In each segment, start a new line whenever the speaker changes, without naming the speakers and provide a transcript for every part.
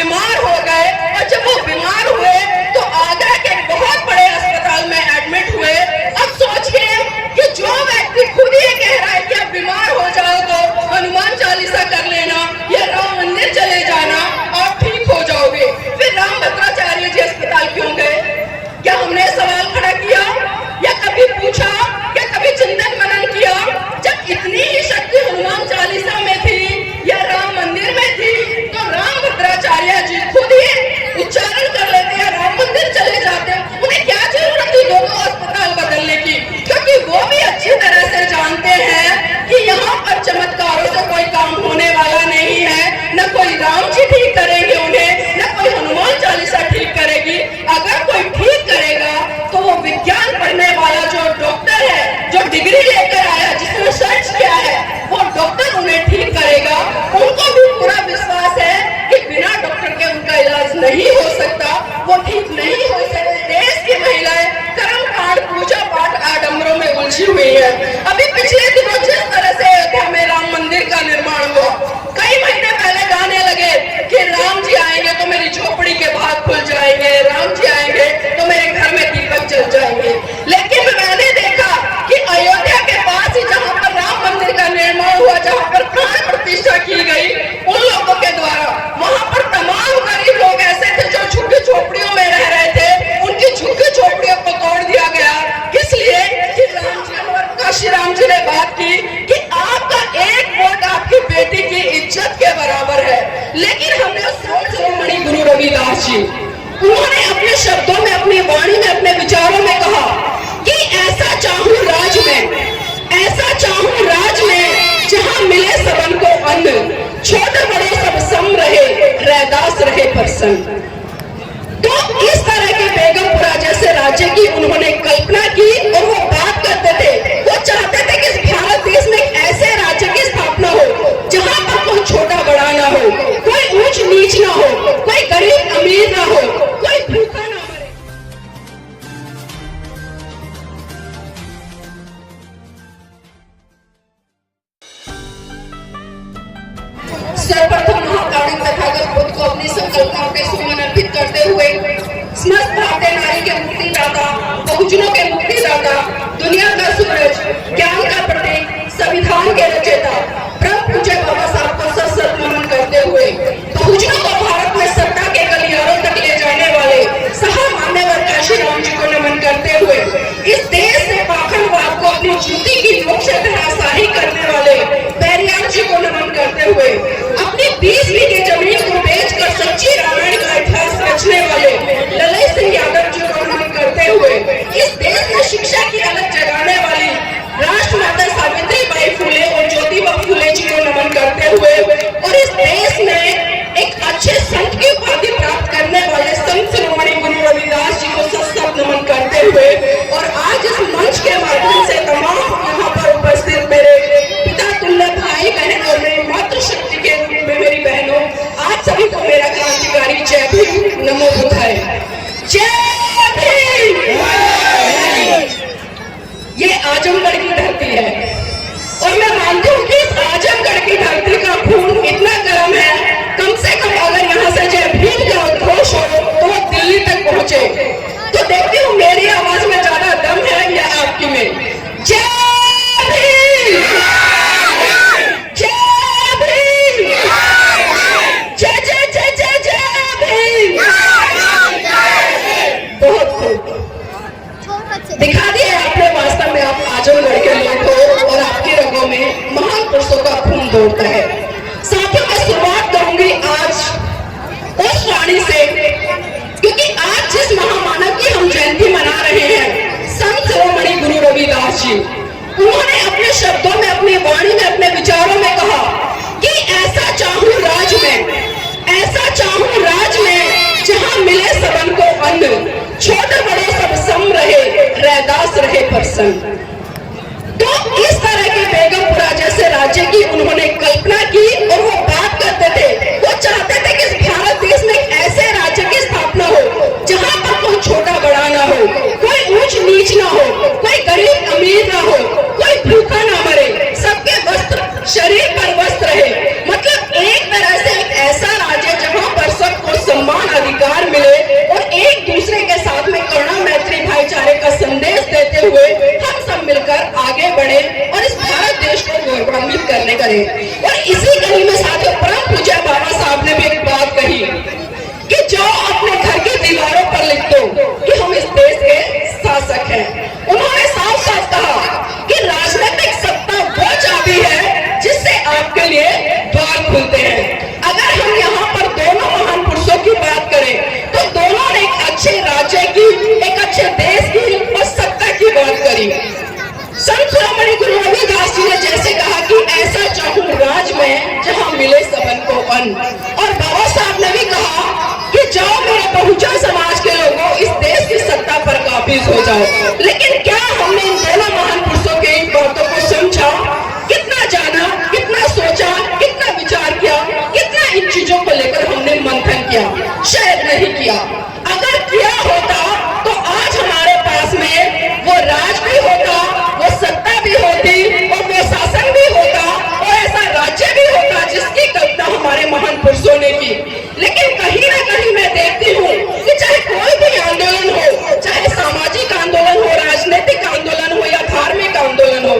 बीमार हो गए और जब वो बीमार हुए तो आगरा के बहुत बड़े अस्पताल में एडमिट हुए। अब सोचिए कि जो व्यक्ति खुद ही कह रहा है कि अब बीमार हो जाओ तो हनुमान चालीसा कर लेना या राम मंदिर चले जाना और ठीक हो जाओगे, फिर राम भद्राचार्य जी अस्पताल क्यों गए? क्या हमने सवाल खड़ा किया या कभी पूछा, क्या कभी चिंतन मनन किया? जब इतनी ही शक्ति हनुमान चालीसा में थी या राम मंदिर में थी तो राम भद्राचार्य जी खुद ही उच्चारण कर लेते हैं, राम मंदिर चले जाते हैं। उन्हें क्या जरूरत थी दोनों अस्पताल बदलने की? क्योंकि वो भी अच्छी तरह से जानते हैं कि यहाँ पर चमत्कारों से कोई काम होने वाला नहीं है। न कोई राम जी ठीक करेंगे उन्हें, न कोई हनुमान चालीसा ठीक करेगी। अगर कोई ठीक करेगा तो वो विज्ञान पढ़ने वाला जो डॉक्टर है, जो डिग्री लेकर आया, जिसने रिसर्च किया है, वो डॉक्टर उन्हें ठीक करेगा। उनको भी पूरा विश्वास है कि बिना डॉक्टर के उनका इलाज नहीं हो सकता, वो ठीक नहीं हो सकते। देश की महिलाएं कर्मकांड, पूजा पाठ, आडंबरों में उलझी हुई है। अभी पिछले दिनों जिस तरह से अयोध्या में राम मंदिर का निर्माण हुआ, कई महीने पहले गाने लगे कि राम जी आएंगे तो मेरी झोपड़ी के भाग खुल जाएंगे, राम जी आएंगे तो मेरे घर में दीपक जल जाएंगे। लेकिन मैंने देखा कि अयोध्या के पास ही जहाँ पर राम मंदिर का निर्माण हुआ, जहाँ पर प्राण प्रतिष्ठा की गई उन लोगों के द्वारा, वहाँ पर तमाम गरीब लोग ऐसे थे जो झुग्गी झोपड़ियों में रह रहे थे, उनकी झुग्गी झोपड़ियों को तोड़ दिया गया। किस लिए? कि राम जी और श्री राम जी ने बात की कि आपका एक वोट आपकी बेटी की इज्जत के बराबर है। लेकिन हमने संत शिरोमणि गुरु रविदास जी, उन्होंने अपने शब्दों में, अपनी वाणी में, अपने विचारों में कहा कि ऐसा चाहूं राज में, ऐसा चाहूं राज में जहां मिले सबन को अन्न, छोटे बड़े सब सम रहे, रैदास रहे प्रसन्न। तो इस तरह के बेगमपुरा जैसे राज्य की उन्होंने कल्पना की और वो बात करते थे, वो चाहते थे कि इस भारत देश में एक ऐसे राज्य की स्थापना हो जहां पर कोई छोटा बड़ा ना हो, कोई ऊंच नीच ना हो, कोई गरीब अमीर ना हो, कोई भूखा ना मरे। सर्वप्रथम महाकारुणिक तथागत बुद्ध को अपनी संकल्पनाओं के सुमन अर्पित करते हुए समस्त भारतीय नारी के मुक्तिदाता, बहुजनों के मुक्तिदाता, दुनिया का सूरज, ज्ञान का प्रतीक, संविधान के रचयिता ब्रह्म पूज्य बाबा साहब को सत नमन करते हुए बहुजनों को भारत में सत्ता के गलियारों तक ले जाने वाले महामान्यवर काशी राम जी को नमन करते हुए इस देश से पाखंडवाद को अपनी जूती की नोक से धराशायी करने वाले पेरियार जी को नमन करते हुए अपनी 20 बीघे जमीन को बेचकर सच्ची रामायण का इतिहास रचने वाले ललई सिंह यादव जी को नमन करते हुए इस देश में शिक्षा की अलग जगाने वाली राष्ट्रमाता सावित्री बाई फुले और ज्योतिबा फुले जी को नमन करते हुए और इस देश में एक अच्छे संत की उपाधि प्राप्त करने वाले संत शिरोमणि गुरु रविदास जी को सत नमन करते हुए और आज इस मंच के माध्यम से तमाम यहाँ पर उपस्थित मेरे पिता तुल्य भाई बहन और मेरी मातृशक्ति के रूप में मेरी बहनों, आप सभी को मेरा क्रांतिकारी जय भीम, नमो बुद्धाय। जय भीम। ये आजमगढ़ की धरती है और मैं मानती हूँ कि इस आजमगढ़ की धरती का खून इतना गर्म है, कम से कम अगर यहाँ से जय भीम का उद्घोष हो तो वो दिल्ली तक पहुंचे। तो देखती हूँ मेरी आवाज में ज्यादा दम है या आपकी में। जय भीम, जय भीम, जय जय जय जय जय भीम। बहुत खूब दिखा दिया आपने, वास्तव में आप आजमगढ़ के लोग हो और आपकी रगों में महान पुरुषों का खून दौड़ता है। साथियों, मैं शुरुआत करूंगी आज उस वाणी से, क्योंकि आज जिस महामानव की हम जयंती मना रहे हैं, संत शिरोमणि गुरु रविदास जी, उन्होंने अपने शब्दों में, अपनी वाणी में, अपने विचारों में कहा कि ऐसा चाहूं राज में, ऐसा चाहूं राज में जहां मिले सबन को अन्न, छोटे बड़े सब सम रहे, रैदास रहे प्रसन्न। तो इस तरह के बेगमपुरा जैसे राज्य की उन्होंने कल्पना की और वो बात करते थे, वो चाहते थे कि इस भारत देश में एक ऐसे राज्य की स्थापना हो जहां पर कोई छोटा बड़ा ना हो, कोई ऊंच नीच ना हो, कोई गरीब अमीर ना हो, कोई भूखा ना मरे, सबके वस्त्र शरीर पर वस्त्र रहे। मतलब एक तरह से एक ऐसा राज्य जहां पर सबको चले। और इसी कड़ी में साथियों परम पूज्य बाबा साहब ने भी एक बात कही कि जो अपने घर की दीवारों पर लिख दो कि हम इस देश के शासक हैं। उन्होंने साफ साफ कहा कि राजनीतिक सत्ता वो चाबी है जिससे आपके लिए द्वार खुलते हैं। अगर हम यहाँ पर दोनों महान पुरुषों की बात करें तो दोनों ने एक अच्छे राज्य की, एक अच्छे देश की और सत्ता की बात करी। संत शिरोमणि गुरु रविदास जी ने जैसे कहा कि ऐसा चाहूं राज में जहां मिले सबन को अन्न, और बाबा साहब ने भी कहा कि जाओ मेरे बहुजन समाज के लोगों, इस देश की सत्ता पर काबिज हो जाओ। लेकिन क्या हमने इन दोनों महान पुरुषों के इन बातों को समझा? कितना जाना, कितना सोचा, कितना विचार किया, कितना इन चीजों को लेकर हमने मंथन किया? शायद नहीं किया। अगर किया होता तो आज हमारे पास में वो राज भी होता, वो सत्ता भी होती और वो शासन भी होता और ऐसा राज्य भी होता जिसकी कल्पना हमारे महान पुरुषों ने की। लेकिन कहीं ना कहीं मैं देखती हूँ कि चाहे कोई भी आंदोलन हो, चाहे सामाजिक आंदोलन हो, राजनीतिक आंदोलन हो या धार्मिक आंदोलन हो,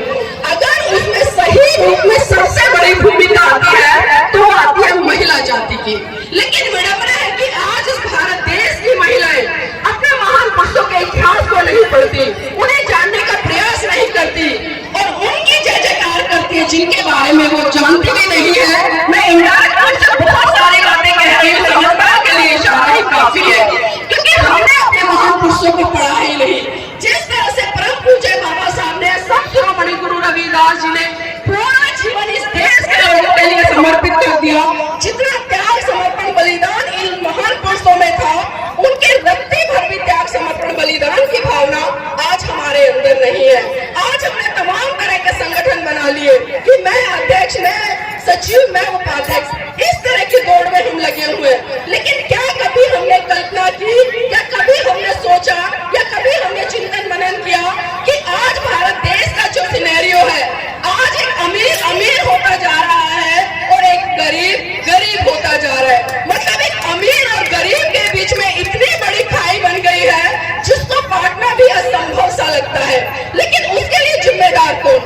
अगर उसमें सही रूप में सबसे बड़ी भूमिका आती है तो आती है महिला जाति की। लेकिन विडंबना है कि आज इस भारत देश की महिलाएं अपने महान पुरुषों के इतिहास को नहीं पढ़ती, उन्हें जानने का प्रयास नहीं करती और उनकी जय जयकार करती है जिनके बारे में वो जानती भी नहीं है। मैं इनडायरेक्ट रूप से बहुत सारी बातें कह रही हूँ, समझदार के लिए इशारा ही काफी है, क्योंकि हमने अपने महान पुरुषों को पढ़ा ही नहीं। जिस तरह से परम पूज्य बाबा साहब ने, संत शिरोमणि गुरु रविदास जी ने पूरा जीवन इस देश के लोगों के लिए समर्पित कर दिया, जितना त्याग समर्पण बलिदान इन महान पुरुषों में था, उनके रत्ती भर भी त्याग समर्पण बलिदान की भावना आज हमारे अंदर नहीं है। आज हमने तमाम तरह के संगठन बना लिए कि मैं अध्यक्ष, मैं सचिव, मैं उपाध्यक्ष, इस तरह की दौड़ में हम लगे हुए हैं। लेकिन क्या कभी हमने कल्पना की या कभी हमने सोचा या कभी हमने चिंतन मनन किया कि आज भारत देश का जो सिनेरियो है, आज एक अमीर अमीर होता जा रहा है और एक गरीब गरीब होता जा रहा है। मतलब एक अमीर और गरीब के बीच में इतनी बड़ी खाई बन गई है जिसको काटना भी असंभव सा लगता है। लेकिन उसके लिए जिम्मेदार कौन?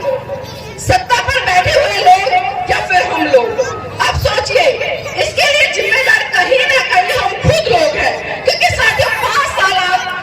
सत्ता पर बैठे हुए लोग या फिर हम लोग? अब सोचिए, इसके लिए जिम्मेदार कहीं ना कहीं हम खुद लोग हैं, क्योंकि साथियों 5 साल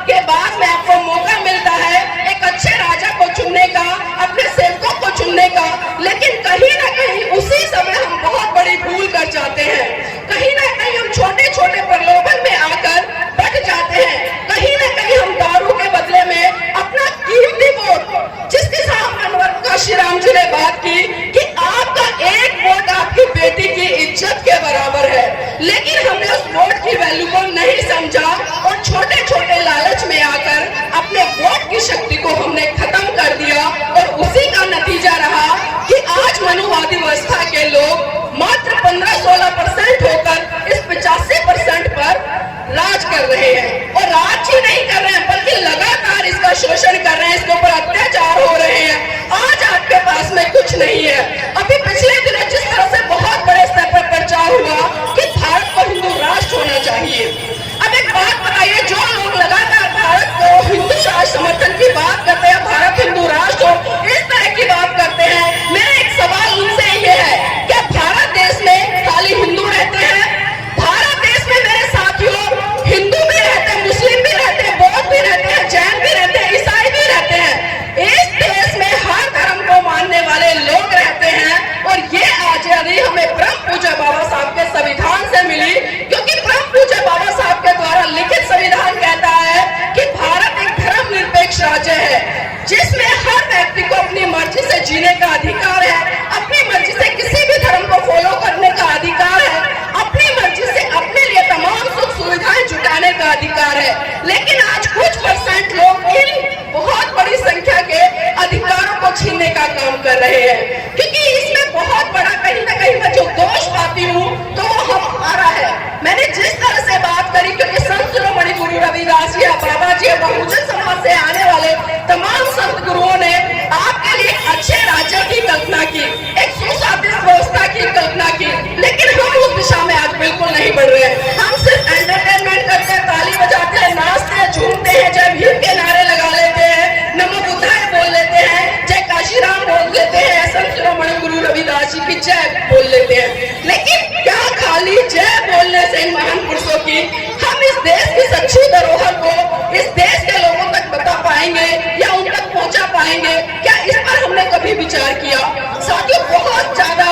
के बाद में आपको मौका मिलता है एक अच्छे राजा को चुनने का, अपने सेवकों को चुनने का, लेकिन कहीं ना कहीं उसी समय हम बहुत बड़ी भूल कर जाते हैं। कहीं ना कहीं हम छोटे छोटे प्रलोभन में आकर बट जाते हैं। कहीं ना कहीं हम दारू के बदले में अपना कीमती वोट, जिसके साथ अनवर काशीराम जी ने बात की कि आपका एक वोट आपकी बेटी की इज्जत के बराबर है, लेकिन हमने उस वोट की वैल्यू को नहीं समझा और छोटे छोटे लालच में आकर अपने वोट की शक्ति को हमने खत्म कर दिया। और उसी का नतीजा रहा कि आज मनुवादी व्यवस्था के लोग मात्र 15-16% होकर इस 85% पर राज कर रहे हैं। और राज ही नहीं कर रहे हैं बल्कि लगातार इसका शोषण कर रहे हैं, इसके ऊपर अत्याचार हो रहे हैं। आज आपके पास में कुछ नहीं है। अभी पिछले दिनों जिस तरह से बहुत बड़े स्तर पर प्रचार हुआ कि भारत को हिंदू राष्ट्र होना चाहिए। अब एक बात बताइए, जो लोग लगातार भारत को हिंदू राष्ट्र समर्थन की बात करते हैं, भारत हिंदू राष्ट्र हो, इस तरह की बात करते हैं, मेरा एक सवाल उनसे ये है, क्या भारत देश में खाली हिंदू रहते हैं? भारत देश में मेरे साथियों हिंदू भी रहते हैं, मुस्लिम भी रहते हैं, बौद्ध भी रहते हैं, जैन भी रहते हैं, ईसाई भी रहते हैं। इस देश में हर धर्म को मानने वाले लोग रहते हैं बोल लेते हैं, लेकिन क्या खाली जय बोलने से इन महान पुरुषों की हम इस देश की सच्ची धरोहर को इस देश के लोगों तक बता पाएंगे या उन तक पहुंचा पाएंगे? क्या इस पर हमने कभी विचार किया? साथियों, बहुत ज्यादा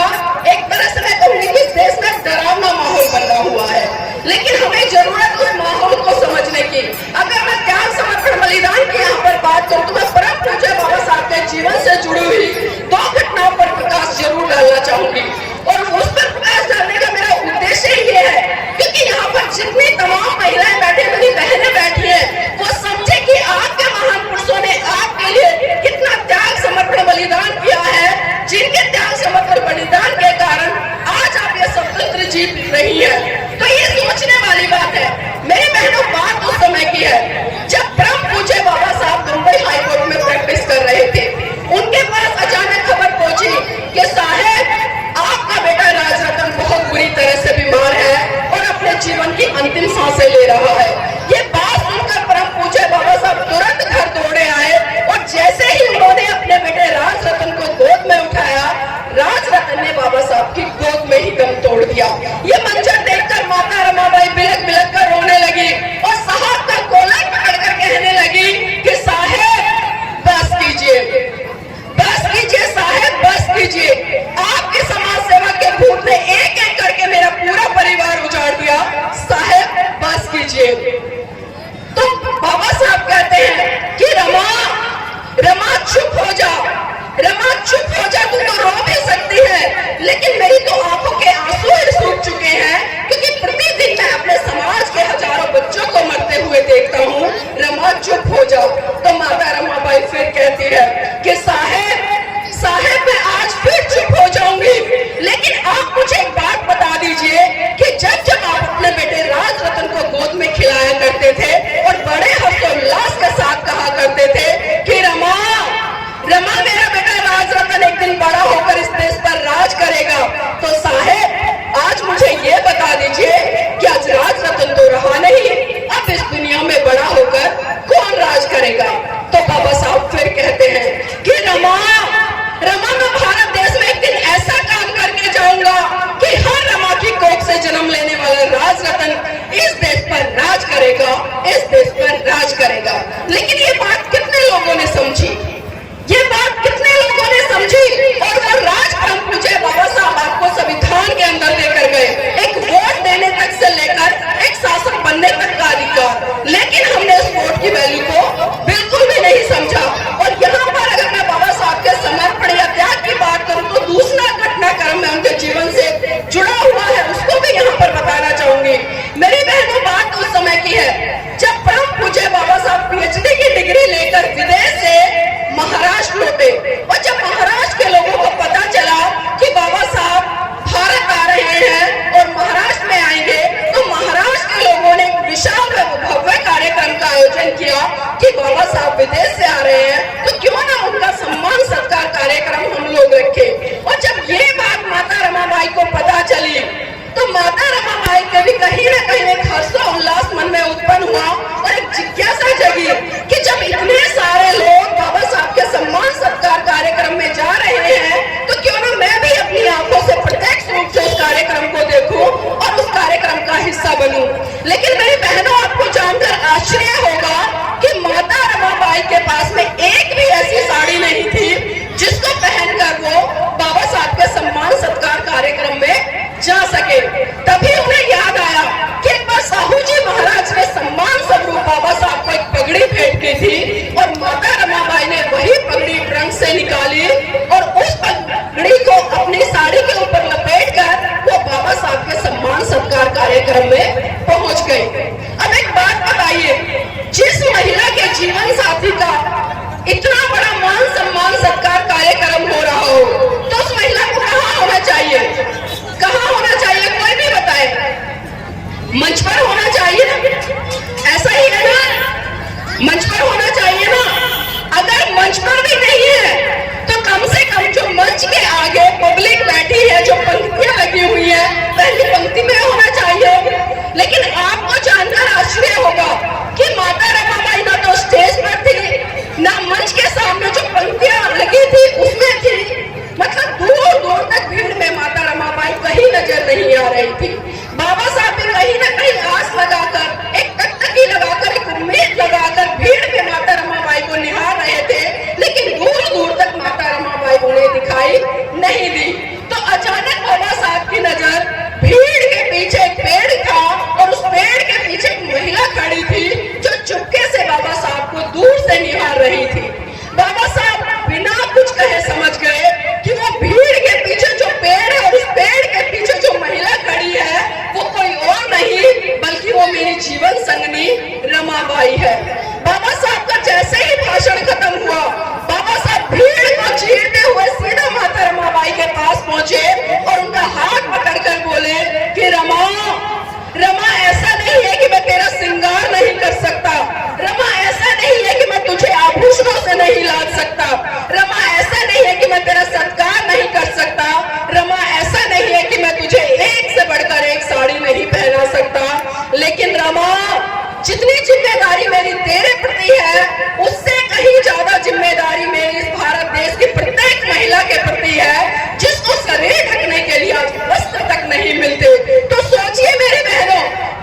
एक तरह से मैं कहूंगी कि इस देश में डरावना माहौल बना हुआ है, लेकिन हमें जरूरत उस माहौल को समझने की। अगर मैं त्याग, समर्पण, बलिदान की यहाँ पर बात करूँ तो मैं परम पूज्य बाबा साहब के जीवन से जुड़ी हुई 2 घटनाओं पर प्रकाश जरूर डालना चाहूंगी, और उस पर प्रकाश डालने का मेरा उद्देश्य ये है क्योंकि यहाँ पर जितनी तमाम महिलाएं बैठी, मेरी बहनें बैठी हैं, वो समझे कि आपके महान पुरुषों ने आपके लिए कितना त्याग, समर्पण, बलिदान किया है, जिनके त्याग, समर्पण, बलिदान के कारण आज आप ये स्वतंत्र जीत रही है। तो ये सोचने वाली बात है मेरी बहनों। बात उस समय की है जब परम पूज्य बाबा साहब मुंबई हाईकोर्ट में प्रैक्टिस कर रहे थे। उनके पास अचानक खबर पहुंची कि साहब आपका बेटा राजरतन बहुत बुरी तरह से बीमार है और अपने जीवन की अंतिम सांसें ले रहा है। ये बात सुनकर परम पूज्य बाबा साहब तुरंत घर दौड़े आए और जैसे ही उन्होंने अपने बेटे राजरतन को गोद में उठाया, राजरतन ने बाबा साहब की गोद में ही दम तोड़ दिया। ये मंजर देखकर माता रमाबाई बिलख बिलख कर रोने लगी और साहब का कोलर पकड़कर कहने लगी कि साहब बस कीजिए, बस कीजिए साहब, बस कीजिए। आपके समाज सेवा के भूत ने एक एक करके मेरा पूरा परिवार उजाड़ दिया, साहब बस कीजिए। तो बाबा साहब कहते हैं कि रमा, रमा चुप हो जा, रमा चुप हो जा, तू तो रो भी सकती है, लेकिन मेरी तो आंखों के आंसू ही सूख चुके हैं क्योंकि प्रतिदिन मैं अपने समाज के हजारों बच्चों को मरते हुए देखता हूँ। रमा चुप हो जाओ। तो माता रमाबाई फिर कहती है कि साहब, साहब मैं आज फिर चुप हो जाऊंगी, लेकिन आप मुझे एक बात बता दीजिए कि जब जब आप अपने बेटे राजरतन को गोद में खिलाया करते थे और बड़े हर्षोल्लास के साथ कहा करते थे कि रमा, रमा मेरा बेटा राजरतन एक दिन बड़ा होकर इस देश पर राज करेगा, तो साहब आज मुझे ये बता दीजिए कि आज राजरतन तो रहा नहीं, अब इस दुनिया में बड़ा होकर कौन राज करेगा? तो बाबा साहब फिर कहते हैं कि रमा, रमा मैं भारत देश में एक दिन ऐसा काम करके जाऊंगा कि हर रमा की कोख से जन्म लेने वाला राजरतन इस देश पर राज करेगा, इस देश पर राज करेगा। लेकिन ये बात कितने लोगों ने समझी? ये बात कितने लोगों ने समझी? और वो राज परम पूज्य बाबा साहब आपको संविधान के अंदर लेकर गए, एक वोट देने तक से लेकर एक शासक बनने तक का अधिकार, लेकिन हमने उस वोट की वैल्यू को बिल्कुल भी नहीं समझा। और यहाँ पर अगर मैं बाबा साहब के समर्पण या त्याग की बात करूँ तो दूसरा घटनाक्रम में उनके जीवन से जुड़ा हुआ है, उसको भी यहाँ पर बताना चाहूंगी। मेरी बहनों, बात उस समय की है जब परम पूज्य बाबा साहब पीएचडी की डिग्री लेकर विदेश से महाराष्ट्र लौटे, और जब महाराष्ट्र के लोगों को पता चला कि बाबा साहब भारत आ रहे हैं और महाराष्ट्र में आएंगे, तो महाराष्ट्र के लोगों ने एक विशाल भव्य कार्यक्रम का आयोजन किया कि बाबा साहब विदेश से आ रहे हैं तो क्यों ना उनका सम्मान सत्कार कार्यक्रम हम लोग रखें। और जब ये बात माता रमाबाई को पता चली तो माता रमाबाई के भी कहीं ना कहीं एक हर्षोल्लास मन में उत्पन्न हुआ और एक जिज्ञासा जगी कि जब इतने सारे लोग बाबा साहब के सम्मान सत्कार कार्यक्रम में जा रहे हैं तो क्यों ना मैं भी अपनी आंखों से प्रत्यक्ष रूप से उस कार्यक्रम को देखूं और उस कार्यक्रम का हिस्सा बनूं। लेकिन मेरी बहनों, आपको जानकर आश्चर्य होगा कि माता रमाबाई के पास में एक भी ऐसी साड़ी नहीं थी जिसको पहनकर वो बाबा साहब के सम्मान सत्कार कार्यक्रम में जा सके। तभी उन्हें याद आया कि एक बार साहू जी महाराज ने सम्मान स्वरूप बाबा साहब को एक पगड़ी भेंट की थी और माता रमाबाई ने वही पगड़ी ट्रंक से निकाली और उस पगड़ी को अपनी साड़ी के ऊपर लपेटकर वो बाबा साहब के सम्मान सत्कार कार्यक्रम में पहुंच गई। अब एक बात बताइए, जिस महिला के जीवन साथी का इतना बड़ा मान सम्मान सत्कार कार्यक्रम हो रहा हो तो उस महिला को कहाँ होना चाहिए? कहाँ होना चाहिए? कोई भी बताए। नजर नहीं आ रही थी। बाबा साहब भी कहीं ना कहीं आस लगाकर, एक टकटकी लगाकर, एक उम्मीद लगाकर भीड़ में माता रमाबाई को निहार रहे थे, लेकिन दूर दूर तक माता रमाबाई उन्हें दिखाई नहीं दी। तो अचानक बाबा साहब की नजर भीड़ के पीछे एक पेड़ था और उस पेड़ के पीछे एक महिला खड़ी थी जो चुपके से बाबा साहब को दूर से निहार रही थी। बाबा साहब बिना कुछ कहे समझ गए कि वो भीड़ के पीछे जो पेड़ है और उस पेड़ के पीछे जो महिला खड़ी है वो कोई और नहीं बल्कि वो मेरी जीवन संगनी रमाबाई है। बाबा साहब का जैसे ही भाषण खत्म हुआ, बाबा साहब भीड़ को चीरते हुए सीधा माता रमाबाई के पास पहुंचे और उनका हाथ पकड़कर बोले कि रमा, ऐसा नहीं है कि मैं तेरा श्रृंगार नहीं कर सकता, रमा ऐसा नहीं है कि मैं तुझे आभूषणों से नहीं लाद सकता, रमा ऐसा नहीं है कि मैं तेरा सत्कार नहीं कर सकता, रमा ऐसा नहीं है कि मैं तुझे एक से बढ़कर एक साड़ी नहीं पहना सकता, लेकिन रमा जितनी जिम्मेदारी मेरी तेरे प्रति है उससे कहीं ज्यादा जिम्मेदारी मेरी इस भारत देश की प्रत्येक महिला के प्रति है जिसको शरीर ढकने के लिए आज वस्त्र तक नहीं मिलते। तो सोचिए मेरे बहनों,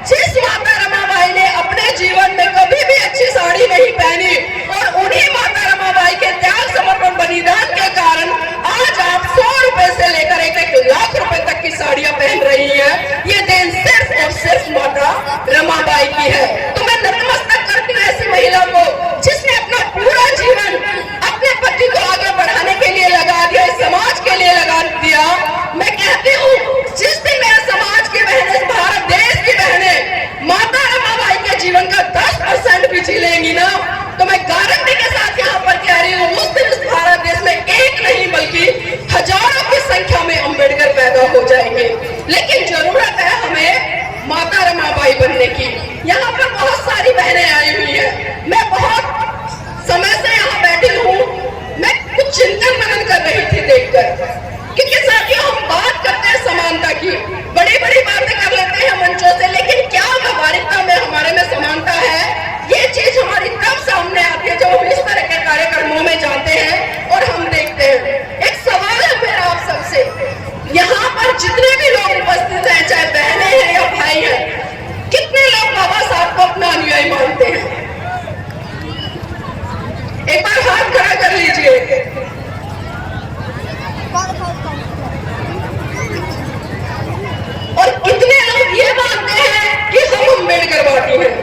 जिस माता रमाबाई ने अपने जीवन में कभी भी अच्छी साड़ी नहीं पहनी और उन्हीं माता रमाबाई के त्याग समर्पण बलिदान के कारण आज आप 100 रुपए से लेकर 1 लाख रुपए तक की साड़ियां पहन रही है, ये देन सिर्फ और सिर्फ माता रमाबाई की है। तो मैं नतमस्तक करती हूँ ऐसी महिला को जिसने अपना पूरा जीवन अपने पति को आगे बढ़ाने के लिए लगा दिया, इस समाज के लिए लगा दिया। मैं कहती हूँ जिस दिन मेरे समाज की बहनें, इस भारत देश की बहनें माता रमाबाई के जीवन का 10% भी जी लेंगी ना, तो मैं गारंटी के साथ यहाँ पर कह रही हूँ उस दिन इस भारत देश में एक नहीं बल्कि हजारों की संख्या में अम्बेडकर पैदा हो जाएंगे। लेकिन जरूरत है हमें माता रमाबाई बनने की। यहाँ पर बहुत सारी बहनें आई हुई है, मैं बहुत समय से यहाँ बैठी हूँ, मैं कुछ चिंतन मनन कर रही थी देखकर, क्योंकि साथियों हम बात करते हैं समानता की, बड़ी बड़ी बातें कर लेते हैं मंचों से, लेकिन क्या व्यवहारिकता में हमारे में समानता है, ये चीज हमारी तब सामने आती है जब हम इस तरह के कार्यक्रमों में जाते हैं और हम देखते हैं। एक सवाल है मेरा आप सबसे, यहाँ पर जितने भी लोग उपस्थित हैं, चाहे बहनें हैं या भाई हैं, कितने लोग बाबा साहब को अपना अनुयायी मानते हैं? एक बार हाथ खड़ा कर लीजिए। और कितने लोग ये मानते हैं कि हम अम्बेडकरवादी हैं?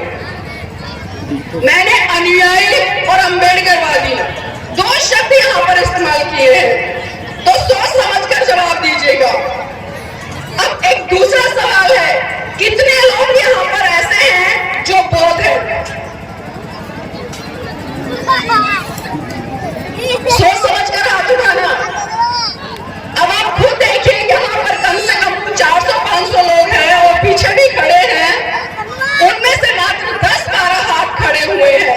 मैंने अनुयायी और अम्बेडकरवादी 2 शब्द यहाँ पर इस्तेमाल किए हैं, तो सोच समझकर जवाब दीजिएगा। अब एक दूसरा सवाल है, कितने लोग यहाँ पर ऐसे हैं जो बौद्ध हैं? सोच समझकर हाथ उठाना। अब आप खुद देखिए यहाँ पर कम से कम 400-500 लोग हैं और पीछे भी खड़े हैं, उनमें से मात्र 10-12 हाथ खड़े हुए हैं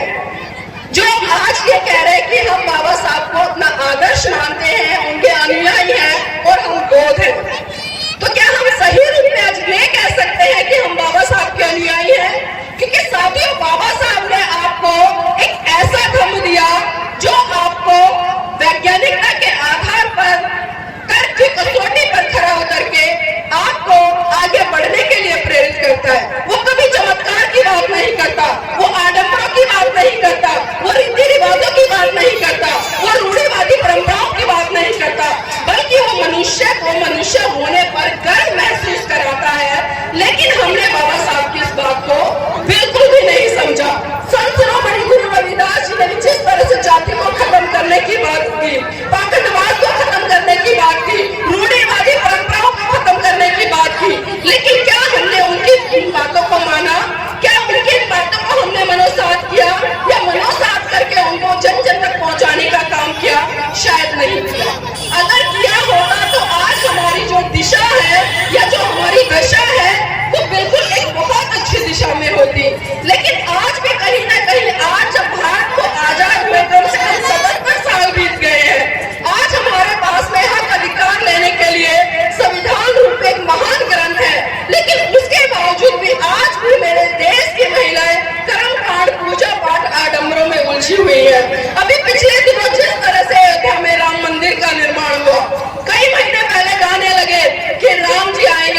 जो आज ये कह रहे हैं कि हम बाबा साहब को अपना आदर्श मानते हैं, उनके अनुयायी हैं और हम बौद्ध हैं। तो क्या हम सही रूप में आज ये कह सकते हैं कि हम बाबा साहब के अनुयायी हैं? क्योंकि साथियों बाबा साहब ने आपको एक ऐसा धर्म दिया जो आपको वैज्ञानिकता के आधार पर तर्क की कसौटी पर खड़ा उतर के आपको आगे बढ़ने के लिए प्रेरित करता है। वो कभी चमत्कार की बात नहीं करता, वो आडंबरों की बात नहीं करता, वो रीति रिवाजों की बात नहीं करता, वो रूढ़िवादी परंपराओं की बात नहीं करता, बल्कि वो मनुष्य होने पर गर्व महसूस कराता है। लेकिन हमने बाबा साहब की इस बात को बिल्कुल भी नहीं समझा। संत शिरोमणि गुरु रविदास जी ने जिस तरह से जाति को खत्म करने की बात की, पाखंडवाद को खत्म करने की बात की, रूढ़िवादी परंपराओं को खत्म करने की बात की, लेकिन क्या हमने उनकी इन बातों को माना? क्या उनकी इन बातों को हमने मनोसात किया या मनोसात करके उनको जन जन तक पहुंचाने का काम किया? शायद नहीं किया। अगर किया होता तो आज हमारी जो दिशा है या जो हमारी दशा है वो बिल्कुल एक बहुत अच्छी दिशा में होती। लेकिन आज भी कहीं ना कहीं, आज जब भारत को आजाद हुए कम से कम 77 साल बीत गए हैं, आज हमारे पास में हक अधिकार लेने के लिए संविधान रूप एक महान ग्रंथ है, लेकिन उसके बावजूद भी आज भी मेरे देश की महिलाएं कर्मकांड, पूजा पाठ, आडंबरों में उलझी हुई है। अभी पिछले दिनों जिस तरह से अयोध्या में राम मंदिर का निर्माण हुआ, कई महीने पहले गाने लगे कि राम जी आए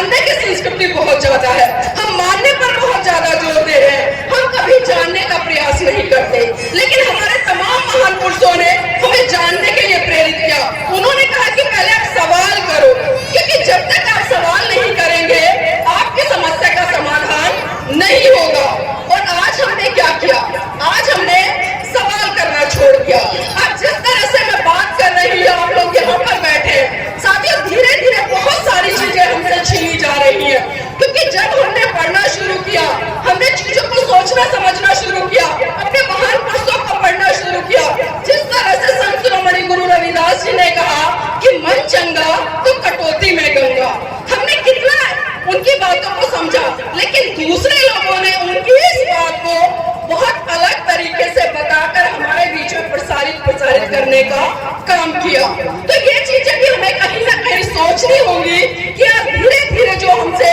जानने की संस्कृति बहुत ज्यादा है, हम मानने पर बहुत ज्यादा जोर दे रहे हैं, हम कभी जानने का प्रयास नहीं करते। लेकिन हमारे तमाम महान पुरुषों ने हमें जानने के लिए प्रेरित किया। उन्होंने कहा कि पहले आप सवाल करो, क्योंकि जब तक आप सवाल नहीं करेंगे आपकी समस्या का समाधान नहीं होगा। और आज हमने क्या किया? आज हमने सवाल करना छोड़ दिया। आज जिस तरह से मैं बात कर रही हूँ, आप लोग यहाँ पर बैठे, साथियों, धीरे धीरे बहुत सारी चीजें हमसे छीनी जा रही है, क्योंकि जब हमने पढ़ना शुरू किया, हमने चीजों को सोचना समझना शुरू किया, अपने महान पुरुषों को पढ़ना शुरू किया। जिस तरह से संत शिरोमणि गुरु रविदास जी ने कहा कि मन चंगा तो कटौती में गंगा, हमने कितना उनकी बातों को समझा, लेकिन दूसरे लोगों ने उनकी इस बात को बहुत अलग तरीके से बताकर हमारे बीच में प्रसारित करने का काम किया। तो ये चीजें भी हमें कहीं ना कहीं सोचनी होगी कि अब धीरे धीरे जो हमसे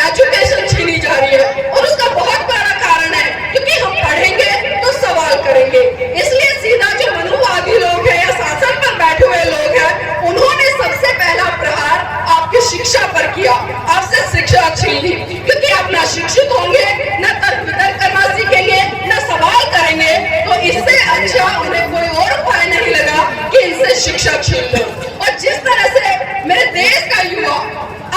एजुकेशन छीनी जा रही है, और उसका बहुत बड़ा कारण है क्योंकि हम पढ़ेंगे तो सवाल करेंगे। इसलिए सीधा जो मनुवादी लोग हैं या शासन पर बैठे हुए लोग हैं, उन्होंने सबसे पहला प्रहार आपकी शिक्षा पर किया, आपसे शिक्षा छीन ली, क्योंकि आप ना शिक्षित होंगे, न तर्क वितर्क करना सीखेंगे, न सवाल करेंगे, तो इससे अच्छा उन्हें कोई और उपाय नहीं लगा कि इनसे शिक्षा छीन लो। और जिस तरह से मेरे देश का युवा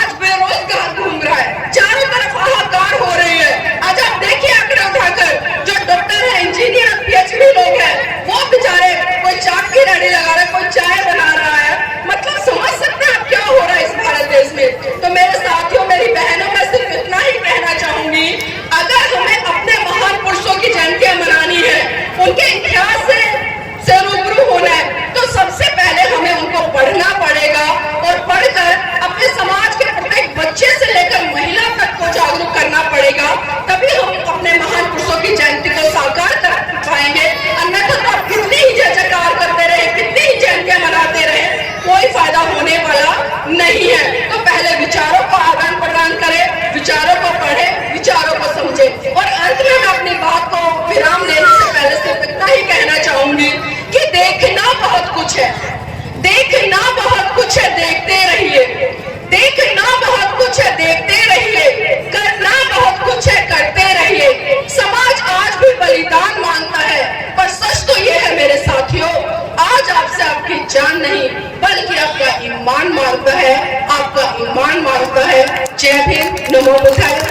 आज बेरोजगार घूम रहा है, चारों तरफ हाहाकार हो रही है। आज आप देखिए आंकड़े उठाकर, जो डॉक्टर है, इंजीनियर, पीएचडी लोग हैं, वो बेचारे कोई चाट की रेडी लगा रहा है, कोई चाय बना रहा है। मतलब समझ सकते हैं आप क्या हो रहा है इस भारत देश में। तो मेरे साथियों, मेरी बहनों, मैं सिर्फ इतना ही कहना चाहूंगी, अगर हमें अपने महान पुरुषों की जयंतियां मनानी है, उनके इतिहास से रूबरू होना है, तो सबसे पहले हमें उनको पढ़ना पड़ेगा, और पढ़कर अपने समाज के प्रत्येक बच्चे से लेकर महिला तक को जागरूक करना पड़ेगा। तभी हम अपने महान पुरुषों की जयंती को साकार कर पाएंगे। अन्यथा तो आप कितनी ही जय जयकार करते रहे, कितनी ही जयंतियां मनाते रहे, कोई फायदा होने वाला नहीं है। तो पहले विचारों को आदान प्रदान करें, विचारों को पढ़ें, विचारों को समझें। और अंत में मैं अपनी बात को विराम देने से पहले सिर्फ इतना ही कहना चाहूंगी कि देखना बहुत कुछ है, देखना बहुत कुछ है, देखते रहिए। देखना बहुत कुछ है, देखते रहिए। करना बहुत कुछ है, करते रहिए। समाज आज भी बलिदान मांगता है, पर सच तो ये है मेरे साथियों, आज आपसे आपकी जान नहीं बल्कि आपका ईमान मांगता है, आपका ईमान मांगता है। जय भीम, नमो बुद्धाय।